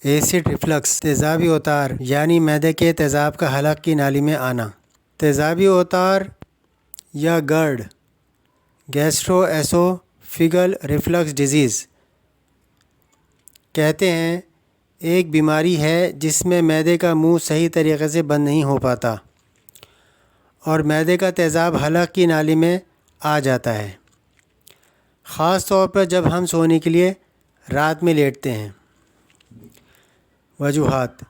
Acid ریفلکس تیزابی اوتار یعنی معدے کے تیزاب کا حلق کی نالی میں آنا۔ تیزابی اوتار یا گرڈ گیسٹرو ایسوفیگل ریفلکس ڈیزیز کہتے ہیں ایک بیماری ہے جس میں معدے کا منہ صحیح طریقے سے بند نہیں ہو پاتا اور معدے کا تیزاب حلق کی نالی میں آ جاتا ہے، خاص طور پر جب ہم سونے کے لیے رات میں لیٹتے ہیں۔ وجوہات: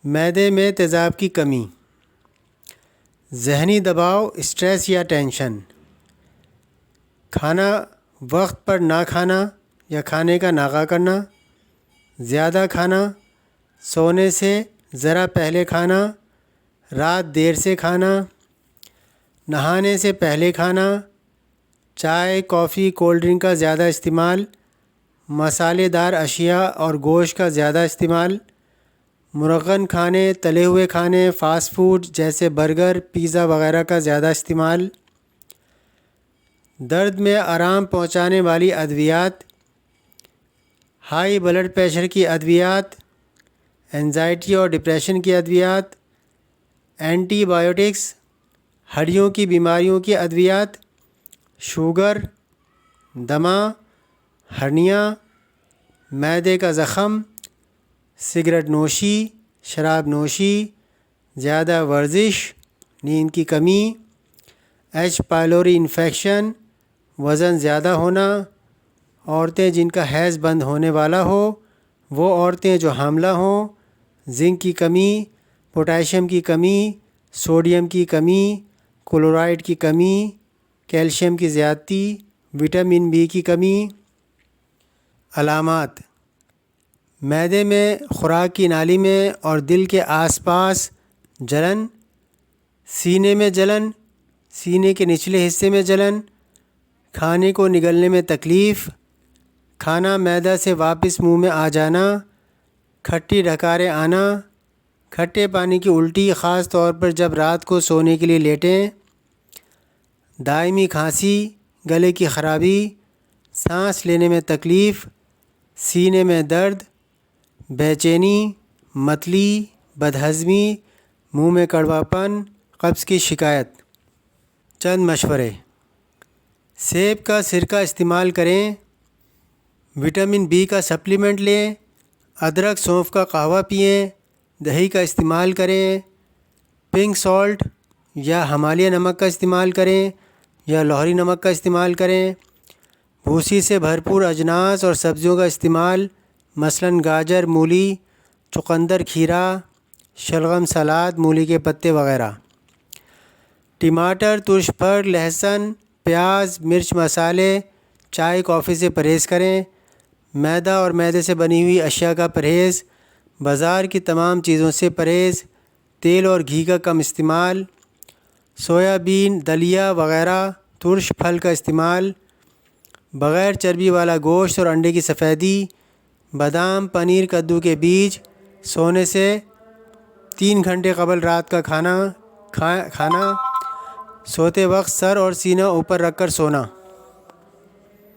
معدے میں تیزاب کی کمی، ذہنی دباؤ، اسٹریس یا ٹینشن، کھانا وقت پر نہ کھانا یا کھانے کا ناغہ کرنا، زیادہ کھانا، سونے سے ذرا پہلے کھانا، رات دیر سے کھانا، نہانے سے پہلے کھانا، چائے، کافی، کولڈ ڈرنک کا زیادہ استعمال، مسالے دار اشیاء اور گوشت کا زیادہ استعمال، مرغن کھانے، تلے ہوئے کھانے، فاسٹ فوڈ جیسے برگر، پیزا وغیرہ کا زیادہ استعمال، درد میں آرام پہنچانے والی ادویات، ہائی بلڈ پریشر کی ادویات، اینزائٹی اور ڈپریشن کی ادویات، اینٹی بایوٹکس، ہڈیوں کی بیماریوں کی ادویات، شوگر، دمہ، ہرنیا، معدے کا زخم، سگریٹ نوشی، شراب نوشی، زیادہ ورزش، نیند کی کمی، ایچ پائلوری انفیکشن، وزن زیادہ ہونا، عورتیں جن کا حیض بند ہونے والا ہو، وہ عورتیں جو حاملہ ہوں، زنک کی کمی، پوٹاشیم کی کمی، سوڈیم کی کمی، کلورائڈ کی کمی، کیلشیم کی زیادتی، وٹامن بی کی کمی۔ علامات: معدے میں، خوراک کی نالی میں اور دل کے آس پاس جلن، سینے میں جلن، سینے کے نچلے حصے میں جلن، کھانے کو نگلنے میں تکلیف، کھانا معدہ سے واپس منہ میں آ جانا، کھٹی ڈھکاریں آنا، کھٹے پانی کی الٹی خاص طور پر جب رات کو سونے کے لیے لیٹیں، دائمی کھانسی، گلے کی خرابی، سانس لینے میں تکلیف، سینے میں درد، بے چینی، متلی، بدہضمی، منہ میں کڑوا پن، قبض کی شکایت۔ چند مشورے: سیب کا سرکہ استعمال کریں، وٹامن بی کا سپلیمنٹ لیں، ادرک سونف کا قہوہ پئیں، دہی کا استعمال کریں، پنک سالٹ یا ہمالیہ نمک کا استعمال کریں یا لوہری نمک کا استعمال کریں، بھوسی سے بھرپور اجناس اور سبزیوں کا استعمال مثلاً گاجر، مولی، چقندر، کھیرا، شلغم، سلاد، مولی کے پتے وغیرہ۔ ٹماٹر، ترش پھل، لہسن، پیاز، مرچ، مسالے، چائے، کافی سے پرہیز کریں، میدا اور میدے سے بنی ہوئی اشیاء کا پرہیز، بازار کی تمام چیزوں سے پرہیز، تیل اور گھی کا کم استعمال، سویابین، دلیا وغیرہ، ترش پھل کا استعمال، بغیر چربی والا گوشت اور انڈے کی سفیدی، بادام، پنیر، کدو کے بیج، سونے سے 3 گھنٹے قبل رات کا کھانا، سوتے وقت سر اور سینہ اوپر رکھ کر سونا۔